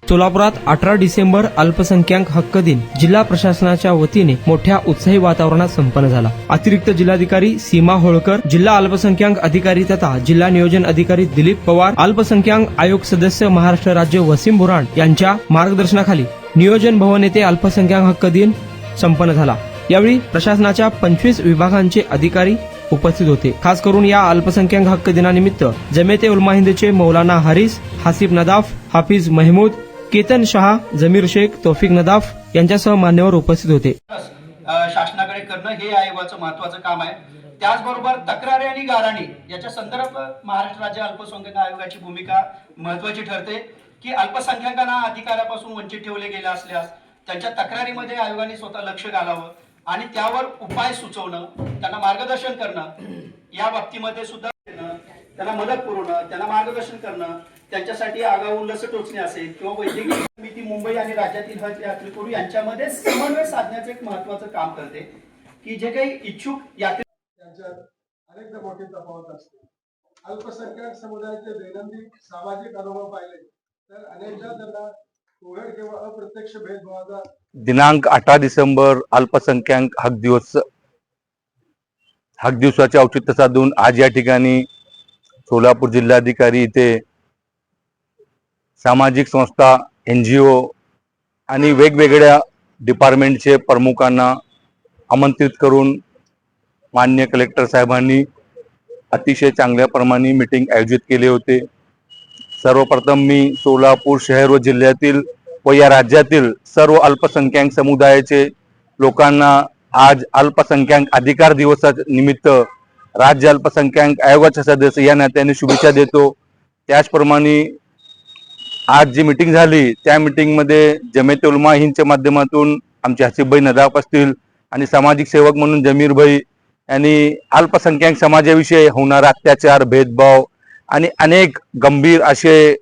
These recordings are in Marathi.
सोलापुरात 18 डिसेंबर अल्पसंख्याक हक्क दिन जिल्हा प्रशासनाच्या वतीने मोठ्या उत्साही वातावरणात संपन्न झाला। अतिरिक्त जिल्हाधिकारी सीमा होळकर, जिल्हा अल्पसंख्याक अधिकारी तथा जिल्हा नियोजन अधिकारी दिलीप पवार, अल्पसंख्याक आयोग सदस्य महाराष्ट्र राज्य वसीम बुराण यांच्या मार्गदर्शनाखाली नियोजन भवन येथे अल्पसंख्याक हक्क दिन संपन्न झाला। यावेळी प्रशासनाच्या 25 विभागांचे अधिकारी उपस्थित होते। खास करून या अल्पसंख्याक हक्क दिनानिमित्त जमेते उलमा हिंदचे मौलाना हारिस, हासिफ नदाफ, हाफिज महमूद, केतन शहा, जमीर शेख, तौफिक नदाफ यांच्यासह मान्यवर उपस्थित होते। शासनाकडे करणं हे आयोगाचं महत्त्वाचं काम आहे। त्याचबरोबर तक्रारी आणि गाऱ्हाणी याच्या संदर्भात महाराष्ट्र राज्य अल्पसंख्याक आयोगाची भूमिका महत्त्वाची ठरते की अल्पसंख्याकांना अधिकारापासून वंचित ठेवले गेले असल्यास त्यांच्या तक्रारीमध्ये आयोगाने स्वतः लक्ष घालावं आणि त्यावर उपाय सुचवणं, त्यांना मार्गदर्शन करणं, या बाबतीमध्ये सुद्धा त्यांना मदत पुरवणं, त्यांना मार्गदर्शन करणं, त्यांच्यासाठी आगाऊ लस टोचणे असेल किंवा वैद्यकीय समिती मुंबई आणि राज्यातील हज यात्रेकरू यांच्यामध्ये समन्वय साधण्याचं एक महत्त्वाचं काम करते की जे काही इच्छुक यात्रे त्यांच्यात अनेकदा मोठी तफावत असते। अल्पसंख्याक समुदायाचे दैनंदिन सामाजिक अनुभव पाहिले तर अनेकदा त्यांना उघड किंवा अप्रत्यक्ष भेदभावाचा दिनांक 18 डिसेंबर अल्पसंख्याक हक दिवसाचे औचित्य साधून आज या ठिकाणी सोलापूर जिल्हाधिकारी इथे सामाजिक संस्था, NGO आणि वेगवेगळ्या डिपार्टमेंटचे प्रमुखांना आमंत्रित करून माननीय कलेक्टर साहेबांनी अतिशय चांगल्या प्रमाणे मीटिंग आयोजित केले होते। सर्वप्रथम मी सोलापूर शहर व जिल्ह्यातील व या राज्यातील सर्व अल्पसंख्याक समुदायाचे लोकांना आज अल्पसंख्याक अधिकार दिवसानिमित्त राज्य अल्पसंख्याक आयोगाचे सदस्य या नात्याने शुभेच्छा देतो। त्याचप्रमाणे आज जी मीटिंग झाली त्या मीटिंगमध्ये जमेते उलमा हिंदच्या माध्यमातून आमचे हसीबभाई नदाफ असतील आणि सामाजिक सेवक म्हणून जमीर भाई यांनी अल्पसंख्याक समाजाविषयी होणारा अत्याचार, भेदभाव आणि अनेक गंभीर असे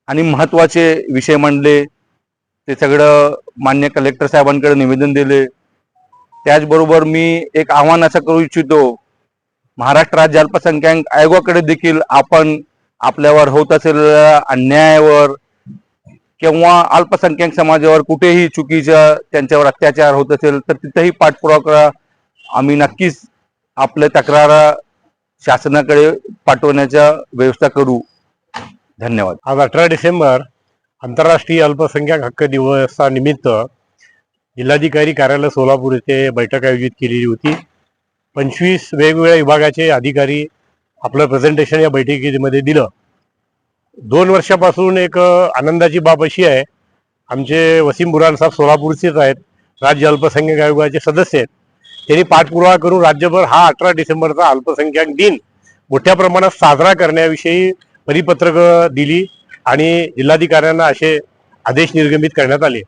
आणि महत्त्वाचे विषय मांडले। ते सगळं मान्य कलेक्टर साहेबांकडे निवेदन दिले। त्याचबरोबर मी एक आव्हान असं करू इच्छितो, महाराष्ट्र राज्य अल्पसंख्याक आयोगाकडे देखील आपण आपल्यावर होत असलेल्या अन्यायावर किंवा अल्पसंख्याक समाजावर कुठेही चुकीच्या त्यांच्यावर अत्याचार होत असेल तर तिथेही पाठपुरावा करा। आम्ही नक्कीच आपल्या तक्रार शासनाकडे पाठवण्याचा व्यवस्था करू। धन्यवाद। आज 18 डिसेंबर आंतरराष्ट्रीय अल्पसंख्याक हक्क दिवसानिमित्त जिल्हाधिकारी कार्यालय सोलापूर येथे बैठक आयोजित केलेली होती। 25 वेगवेगळ्या विभागाचे अधिकारी आपलं प्रेझेंटेशन या बैठकीमध्ये दिलं। 2 वर्षापासून एक आनंदाची बाब अशी आहे, आमचे वसीम बुराण साहेब सोलापूरचेच आहेत, राज्य अल्पसंख्याक आयोगाचे सदस्य आहेत। त्यांनी पाठपुरावा करून राज्यभर हा 18 डिसेंबरचा अल्पसंख्याक दिन मोठ्या प्रमाणात साजरा करण्याविषयी परिपत्रक दिली आणि जिल्हाधिकाऱ्यांना असे आदेश निर्गमित करण्यात आले।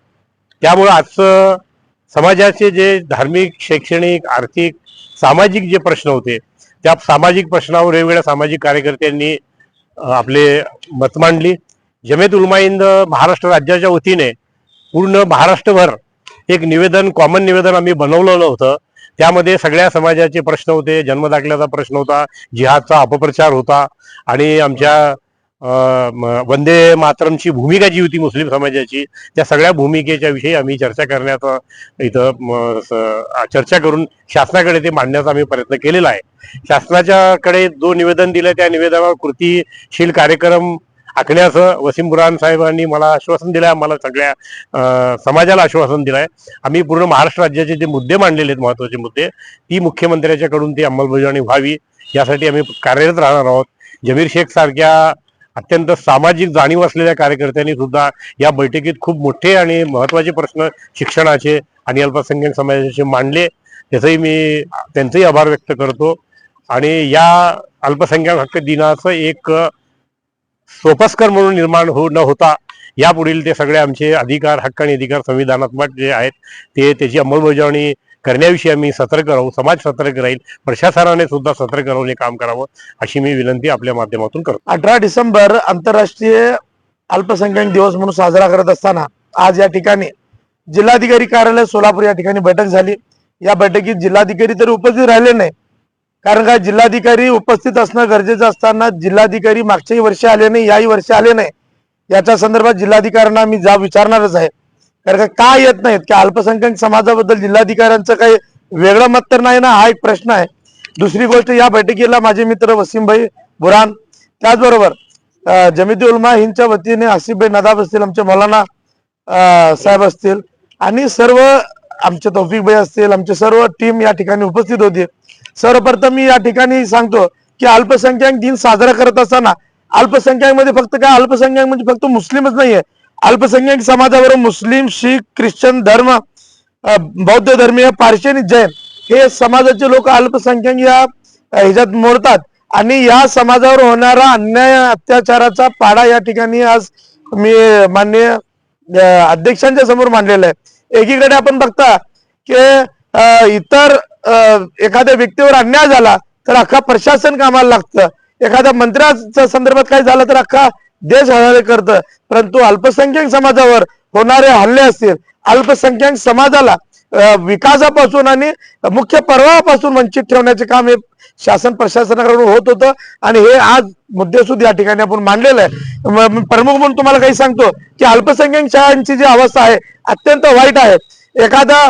त्यामुळे आजचं समाजाचे जे धार्मिक, शैक्षणिक, आर्थिक, सामाजिक जे प्रश्न होते त्या सामाजिक प्रश्नावर वेगवेगळ्या सामाजिक कार्यकर्त्यांनी आपले मत मांडली। जमेत उलमा हिंद महाराष्ट्र राज्याच्या वतीने पूर्ण महाराष्ट्रभर एक निवेदन, कॉमन निवेदन आम्ही बनवलेलं होतं। त्यामध्ये सगळ्या समाजाचे प्रश्न होते, जन्मदाखल्याचा प्रश्न होता, जिहादचा अपप्रचार होता आणि आमच्या वंदे मातरमची भूमिका जी होती मुस्लिम समाजाची, त्या सगळ्या भूमिकेच्या विषयी आम्ही चर्चा करण्याचा इथं चर्चा करून शासनाकडे ते मांडण्याचा आम्ही प्रयत्न केलेला आहे। शासनाच्याकडे जो निवेदन दिलं त्या निवेदनावर कृतीशील कार्यक्रम आखण्याचं वसीम बुराण साहेबांनी मला आश्वासन दिलं आहे, आम्हाला सगळ्या समाजाला आश्वासन दिलं आहे। आम्ही पूर्ण महाराष्ट्र राज्याचे जे मुद्दे मांडलेले आहेत, महत्त्वाचे मुद्दे, ती मुख्यमंत्र्याच्याकडून ती अंमलबजावणी व्हावी यासाठी आम्ही कार्यरत राहणार आहोत। जमीर शेख सारख्या अत्यंत सामाजिक जाणीव असलेल्या कार्यकर्त्यांनी सुद्धा या बैठकीत खूप मोठे आणि महत्त्वाचे प्रश्न शिक्षणाचे आणि अल्पसंख्याक समाजाचे मांडले, त्याचंही त्यांचेही आभार व्यक्त करतो। आणि या अल्पसंख्याक हक्क दिनाचं एक सोपस्कर म्हणून निर्माण न होता यापुढील ते सगळे आमचे अधिकार, हक्क आणि अधिकार संविधानात्मक जे आहेत त्याची अंमलबजावणी करण्याविषयी आम्ही सतर्क राहू, समाज सतर्क राहील, प्रशासनाने सुद्धा सतर्क राहून हे काम करावं अशी मी विनंती आपल्या माध्यमातून करतो। 18 डिसेंबर आंतरराष्ट्रीय अल्पसंख्याक दिवस म्हणून साजरा करत असताना आज या ठिकाणी जिल्हाधिकारी कार्यालय सोलापूर या ठिकाणी बैठक झाली। या बैठकीत जिल्हाधिकारी तरी उपस्थित राहिले नाही, कारण काय जिल्हाधिकारी उपस्थित असणं गरजेचं असताना जिल्हाधिकारी मागच्याही वर्षी आले नाही, याही वर्षी आले नाही। याच्या संदर्भात जिल्हाधिकाऱ्यांना मी विचारणारच आहे. कारण का येत नाहीत की अल्पसंख्याक समाजाबद्दल जिल्हाधिकाऱ्यांचं काही वेगळं मत तर नाही ना, हा एक प्रश्न आहे. दुसरी गोष्ट, या बैठकीला माझे मित्र वसीमभाई बुरान, त्याचबरोबर जमिती उलमा हिंदच्या वतीने आसिफभाई नदाब असतील, आमचे मौलाना साहेब असतील आणि सर्व आमचे तौफिकभाई असतील, आमचे सर्व टीम या ठिकाणी उपस्थित होती. सर्वप्रथम मी या ठिकाणी सांगतो की अल्पसंख्याक दिन साजरा करत असताना अल्पसंख्याक मध्ये फक्त काय, अल्पसंख्याक म्हणजे फक्त मुस्लिमच नाहीये. अल्पसंख्याक समाजावर मुस्लिम, शीख, ख्रिश्चन धर्म, बौद्ध धर्मीय, पारशी आणि जैन हे समाजाचे लोक अल्पसंख्याक या ह्याच्यात मोडतात आणि या समाजावर होणारा अन्याय अत्याचाराचा पाडा या ठिकाणी आज मी माननीय अध्यक्षांच्या समोर मांडलेला आहे. एकीकडे आपण बघता की इतर एखाद्या व्यक्तीवर अन्याय झाला तर अख्खा प्रशासन कामाला लागतं, एखाद्या मंत्र्याच्या संदर्भात काही झालं तर अख्खा देश हल्ले करतं. परंतु अल्पसंख्याक समाजावर होणारे हल्ले असतील, अल्पसंख्याक समाजाला विकासापासून आणि मुख्य प्रवाहापासून वंचित ठेवण्याचे काम हे शासन प्रशासनाकडून होत होतं आणि हे आज मुद्देसूद या ठिकाणी आपण मांडलेलं आहे. प्रमुख म्हणून तुम्हाला काही सांगतो की अल्पसंख्याक शाळांची जी अवस्था आहे अत्यंत वाईट आहे. एखादा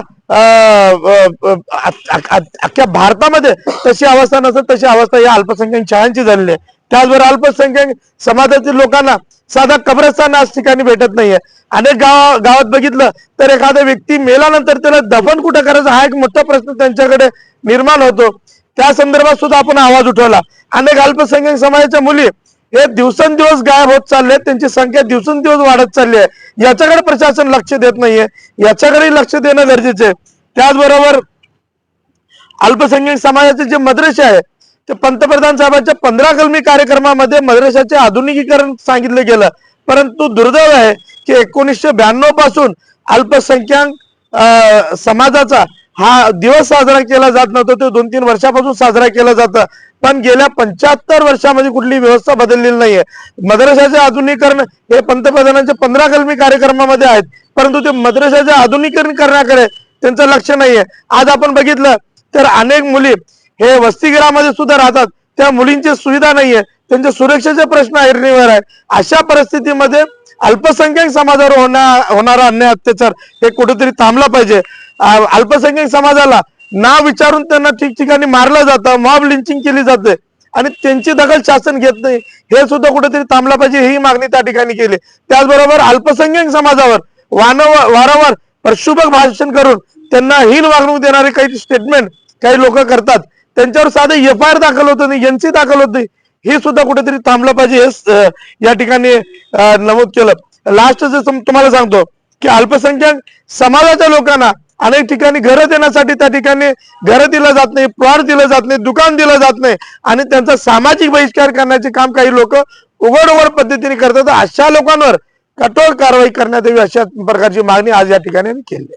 अख्ख्या भारतामध्ये तशी अवस्था नसेल तशी अवस्था या अल्पसंख्याक शाळांची झालेली आहे. त्याचबरोबर अल्पसंख्याक समाजातील लोकांना साधा कब्रस्तान आज ठिकाणी भेटत नाहीये. अनेक गावात बघितलं तर एखादा व्यक्ती मेल्यानंतर त्याला दफन कुठं करायचं हा एक मोठा प्रश्न त्यांच्याकडे निर्माण होतो. त्या संदर्भात सुद्धा आपण आवाज उठवला. अनेक अल्पसंख्याक समाजाच्या मुली हे दिवसेंदिवस गायब होत चालले, त्यांची संख्या दिवसेंदिवस वाढत चालली आहे. याच्याकडे प्रशासन लक्ष देत नाहीये, याच्याकडे लक्ष देणं गरजेचं आहे. त्याचबरोबर अल्पसंख्याक समाजाचे जे मद्रसे आहे ते पंतप्रधान साहेबांच्या 15 कलमी कार्यक्रमामध्ये मद्रसाचे आधुनिकीकरण सांगितलं गेलं. परंतु दुर्दैव आहे की 1992 पासून अल्पसंख्याक समाजाचा हा दिवस साजरा केला जात नव्हता, तो 2-3 वर्षापासून साजरा केला जातं. पण गेल्या 75 वर्षामध्ये कुठली व्यवस्था बदललेली नाहीये. मद्रसाचे आधुनिकीकरण हे पंतप्रधानांच्या 15 कलमी कार्यक्रमामध्ये आहेत, परंतु ते मद्रसाचे आधुनिकीकरण करण्याकडे त्यांचं लक्ष नाहीये. आज आपण बघितलं तर अनेक मुली हे वसतिगृहामध्ये सुद्धा राहतात, त्या मुलींची सुविधा नाहीये, त्यांच्या सुरक्षेचे प्रश्न ऐरणीवर आहे. अशा परिस्थितीमध्ये अल्पसंख्याक समाजावर होणारा अन्याय अत्याचार हे कुठेतरी थांबला पाहिजे. अल्पसंख्याक समाजाला नाव विचारून त्यांना ठिकठिकाणी मारलं जातं, मॉब लिंचिंग केली जाते आणि त्यांची दखल शासन घेत नाही, हे सुद्धा कुठेतरी थांबला पाहिजे, ही मागणी त्या ठिकाणी केली. त्याचबरोबर अल्पसंख्याक समाजावर वारंवार प्रक्षुभक भाषण करून त्यांना हीन वागणूक देणारे काही स्टेटमेंट काही लोक करतात, त्यांच्यावर साधे FIR दाखल होत नाही, NC दाखल होत नाही, हे सुद्धा कुठेतरी थांबलं पाहिजे, हे या ठिकाणी नमूद केलं. लास्ट तुम्हाला सांगतो की अल्पसंख्याक समाजाच्या लोकांना अनेक ठिकाणी घरं देण्यासाठी त्या ठिकाणी घरं दिलं जात नाही, प्लॉट दिलं जात नाही, दुकान दिलं जात नाही आणि त्यांचा सामाजिक बहिष्कार करण्याचे काम काही लोक उघड पद्धतीने करतात. अशा लोकांवर कठोर कारवाई करण्यात यावी अशा प्रकारची मागणी आज या ठिकाणी केली.